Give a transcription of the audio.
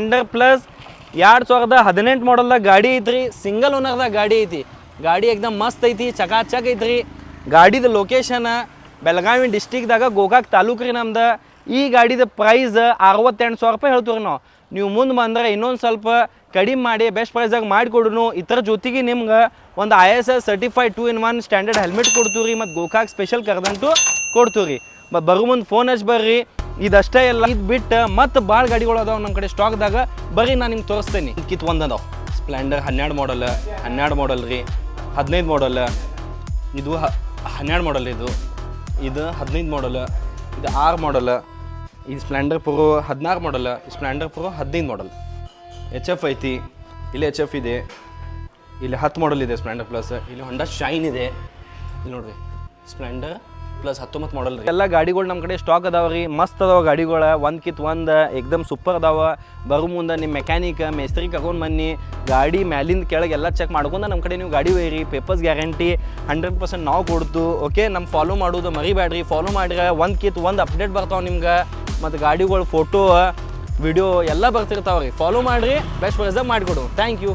Splendor plus 2018 ಮಾಡಲ್ದಾಗ ಗಾಡಿ ಐತ್ರಿ, single ಓನರ್ದಾಗ ಗಾಡಿ ಐತಿ. ಗಾಡಿ ಏಕ್ದಮ್ ಮಸ್ತ್ ಐತಿ, ಚಕಾಚಕ್ ಐತ್ರಿ. ಗಾಡಿದ ಲೊಕೇಶನ್ ಬೆಳಗಾವಿ ಡಿಸ್ಟಿಕ್ದಾಗ ಗೋಕಾಕ್ ತಾಲೂಕು ರೀ ನಮ್ದು. ಈ ಗಾಡಿದ ಪ್ರೈಸ್ 68,000 ರೂಪಾಯಿ ಹೇಳ್ತೀವಿ ನಾವು. ನೀವು ಮುಂದೆ ಬಂದರೆ ಇನ್ನೊಂದು ಸ್ವಲ್ಪ ಕಡಿಮೆ ಮಾಡಿ ಬೆಸ್ಟ್ ಪ್ರೈಸಾಗಿ ಮಾಡಿಕೊಡ್ನು. ಇದರ ಜೊತೆಗೆ ನಿಮ್ಗೆ ಒಂದು ISS certified 2-in-1 standard helmet ಕೊಡ್ತೀವಿ ರೀ, ಮತ್ತು ಗೋಕಾಕ್ ಸ್ಪೆಷಲ್ ಕರೆದಂಟು ಕೊಡ್ತೀವಿ ರೀ. ಬರೋ ಮುಂದೆ ಫೋನ್ ಹಚ್ಚಿ ಬರ್ರಿ. ಇದಷ್ಟೇ ಎಲ್ಲ, ಇದು ಬಿಟ್ಟು ಮತ್ತು ಭಾಳ ಗಾಡಿಗಳು ಅದಾವೆ ನಮ್ಮ ಕಡೆ ಸ್ಟಾಕ್ದಾಗ. ಬರ್ರಿ ನಾನು ನಿಮ್ಗೆ ತೋರಿಸ್ತೇನೆ. ಕಿತ್ ಒಂದು ಅದಾವೆ ಸ್ಪ್ಲೆಂಡರ್ 12 ಮಾಡಲ್, 12 ಮಾಡಲ್ ರೀ, 15 ಮಾಡಲ್. ಇದು 12 ಮಾಡಲ್, ಇದು 15 ಮಾಡಲ್, ಇದು 6 ಮಾಡಲ್. ಇದು ಸ್ಪ್ಲೆಂಡರ್ ಪ್ರೋ 16 ಮಾಡಲ್, ಸ್ಪ್ಲೆಂಡರ್ ಪ್ರೋ 15 ಮಾಡಲ್. HF ಐತಿ, ಇಲ್ಲಿ HF ಇದೆ, ಇಲ್ಲಿ 10 ಮಾಡಲ್ ಇದೆ ಸ್ಪ್ಲೆಂಡರ್ ಪ್ಲಸ್. ಇಲ್ಲಿ ಹೊಂಡಾ ಶೈನ್ ಇದೆ, ಇಲ್ಲಿ ನೋಡ್ರಿ ಸ್ಪ್ಲೆಂಡರ್ ಪ್ಲಸ್ 19 ಮಾಡಲ್ ರೀ. ಎಲ್ಲ ಗಾಡಿಗಳು ನಮ್ಮ ಕಡೆ ಸ್ಟಾಕ್ ಅದಾವೆ ರೀ, ಮಸ್ತ್ ಅದಾವೆ ಗಾಡಿಗಳು. ಒಂದು ಕಿತ್ ಒಂದು ಏಕ್ದಮ್ ಸೂಪರ್ ಅದಾವೆ. ಬರೋ ಮುಂದೆ ನಿಮ್ಮ ಮೆಕ್ಯಾನಿಕ್ ಮೇಸ್ತ್ರಿ ಕರ್ಕೊಂಡು ಬನ್ನಿ, ಗಾಡಿ ಮ್ಯಾಲಿಂದ ಕೆಳಗೆ ಎಲ್ಲ ಚೆಕ್ ಮಾಡ್ಕೊಂಡು ನಮ್ಮ ಕಡೆ ನೀವು ಗಾಡಿ ಒಯ್ಯಿರಿ. ಪೇಪರ್ಸ್ ಗ್ಯಾರಂಟಿ 100% ನಾವು ಕೊಡ್ತು. ಓಕೆ, ನಮ್ಮ ಫಾಲೋ ಮಾಡೋದು ಮರಿಬೇಡ್ರಿ. ಫಾಲೋ ಮಾಡಿದ್ರೆ ಒಂದು ಕಿತ್ ಒಂದು ಅಪ್ಡೇಟ್ ಬರ್ತಾವೆ ನಿಮ್ಗೆ, ಮತ್ತು ಗಾಡಿಗಳು ಫೋಟೋ ವಿಡಿಯೋ ಎಲ್ಲ ಬರ್ತಿರ್ತಾವೆ ರೀ. ಫಾಲೋ ಮಾಡಿರಿ, ಬೆಸ್ಟ್ ಪ್ರೈಸಾಗಿ ಮಾಡಿಕೊಡು. Thank you.